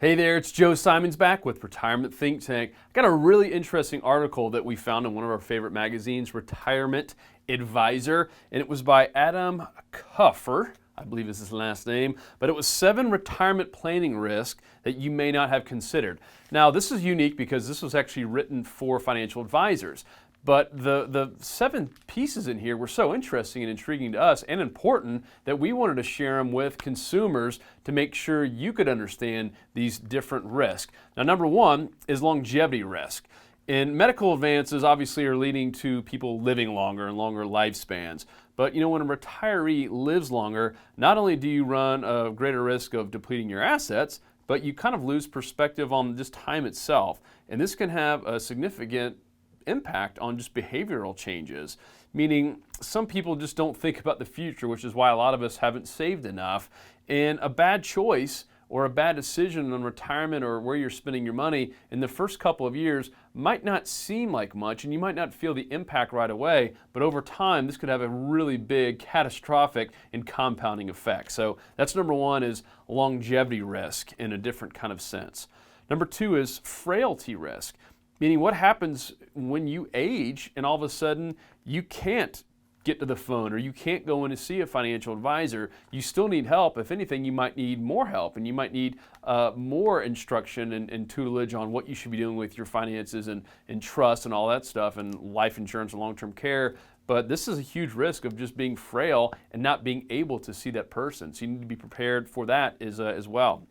Hey there, it's Joe Simons back with Retirement Think Tank. I got a really interesting article that we found in one of our favorite magazines, Retirement Advisor, and it was by Adam Cufr, I believe is his last name, but it was 7 retirement planning risks that you may not have considered. Now, this is unique because this was actually written for financial advisors. But the 7 pieces in here were so interesting and intriguing to us and important that we wanted to share them with consumers to make sure you could understand these different risks. Now, number 1 is longevity risk. And medical advances obviously are leading to people living longer and longer lifespans. But when a retiree lives longer, not only do you run a greater risk of depleting your assets, but you kind of lose perspective on just time itself. And this can have a significant impact on just behavioral changes, meaning some people just don't think about the future, which is why a lot of us haven't saved enough. And a bad choice or a bad decision on retirement or where you're spending your money in the first couple of years might not seem like much, and you might not feel the impact right away, but over time this could have a really big catastrophic and compounding effect. So that's number 1, is longevity risk in a different kind of sense. Number 2 is frailty risk. Meaning, what happens when you age and all of a sudden you can't get to the phone or you can't go in to see a financial advisor? You still need help. If anything, you might need more help, and you might need more instruction and tutelage on what you should be doing with your finances and trust and all that stuff, and life insurance and long-term care. But this is a huge risk of just being frail and not being able to see that person. So you need to be prepared for that as well.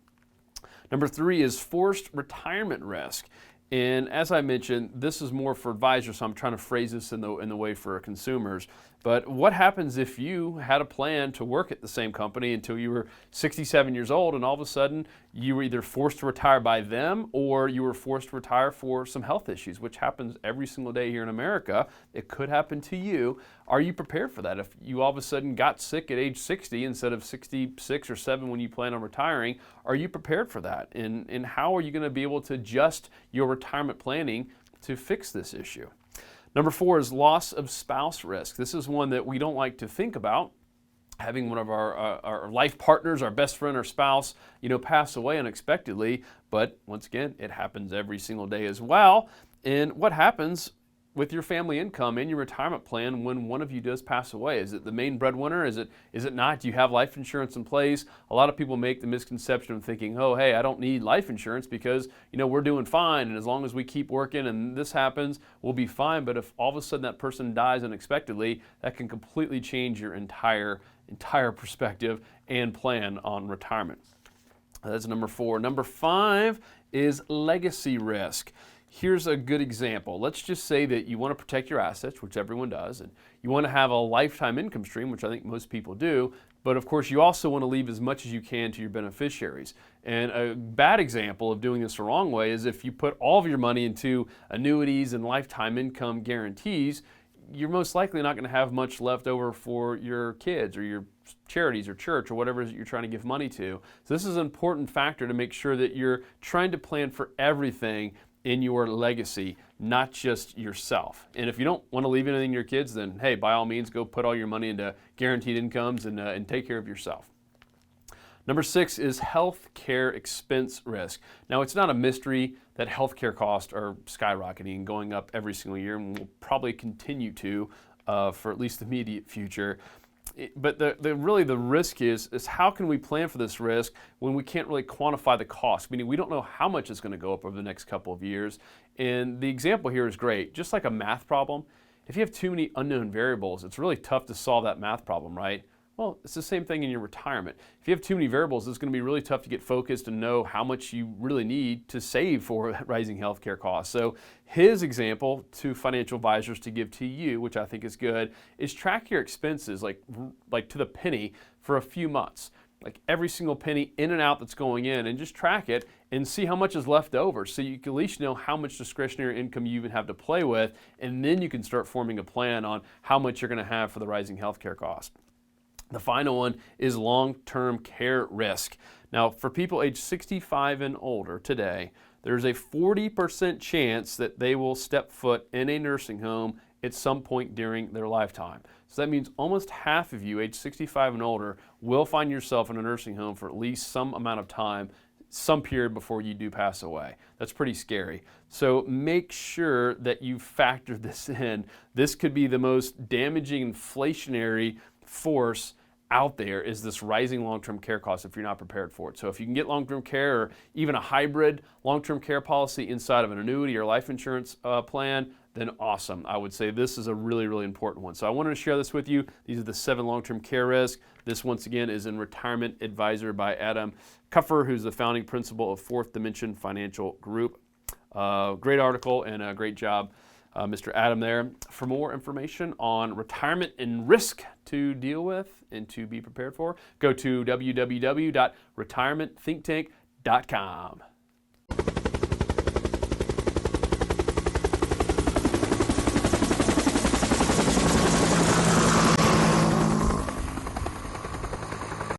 Number 3 is forced retirement risk. And as I mentioned, this is more for advisors, so I'm trying to phrase this in the way for consumers. But what happens if you had a plan to work at the same company until you were 67 years old, and all of a sudden you were either forced to retire by them or you were forced to retire for some health issues, which happens every single day here in America. It could happen to you. Are you prepared for that? If you all of a sudden got sick at age 60 instead of 66 or 7 when you plan on retiring, are you prepared for that? And how are you going to be able to adjust your retirement planning to fix this issue? Number 4 is loss of spouse risk. This is one that we don't like to think about. Having one of our life partners, our best friend or spouse, pass away unexpectedly. But once again, it happens every single day as well. And what happens with your family income and your retirement plan when one of you does pass away? Is it the main breadwinner? Is it not? Do you have life insurance in place? A lot of people make the misconception of thinking, oh, hey, I don't need life insurance because, we're doing fine, and as long as we keep working and this happens, we'll be fine. But if all of a sudden that person dies unexpectedly, that can completely change your entire perspective and plan on retirement. That's number 4. Number 5 is legacy risk. Here's a good example. Let's just say that you want to protect your assets, which everyone does, and you want to have a lifetime income stream, which I think most people do, but of course you also want to leave as much as you can to your beneficiaries. And a bad example of doing this the wrong way is if you put all of your money into annuities and lifetime income guarantees, you're most likely not going to have much left over for your kids or your charities or church or whatever you're trying to give money to. So this is an important factor to make sure that you're trying to plan for everything in your legacy, not just yourself. And if you don't want to leave anything to your kids, then hey, by all means, go put all your money into guaranteed incomes and take care of yourself. Number 6 is health care expense risk. Now, it's not a mystery that health care costs are skyrocketing and going up every single year, and will probably continue to for at least the immediate future. But the risk is how can we plan for this risk when we can't really quantify the cost? Meaning we don't know how much it's going to go up over the next couple of years. And the example here is great. Just like a math problem, if you have too many unknown variables, it's really tough to solve that math problem, right? Well, it's the same thing in your retirement. If you have too many variables, it's going to be really tough to get focused and know how much you really need to save for rising healthcare costs. So his example to financial advisors to give to you, which I think is good, is track your expenses like to the penny for a few months. Like every single penny in and out that's going in, and just track it and see how much is left over, so you can at least know how much discretionary income you even have to play with, and then you can start forming a plan on how much you're going to have for the rising healthcare cost. The final one is long-term care risk. Now, for people age 65 and older today, there's a 40% chance that they will step foot in a nursing home at some point during their lifetime. So that means almost half of you age 65 and older will find yourself in a nursing home for at least some amount of time some period before you do pass away. That's pretty scary. So make sure that you factor this in. This could be the most damaging inflationary force out there, is this rising long-term care cost if you're not prepared for it. So if you can get long-term care or even a hybrid long-term care policy inside of an annuity or life insurance plan, then awesome. I would say this is a really, really important one. So I wanted to share this with you. These are the 7 long-term care risks. This, once again, is in Retirement Advisor by Adam Cufr, who's the founding principal of Fourth Dimension Financial Group. Great article and a great job, Mr. Adam there. For more information on retirement and risk to deal with and to be prepared for, go to www.retirementthinktank.com.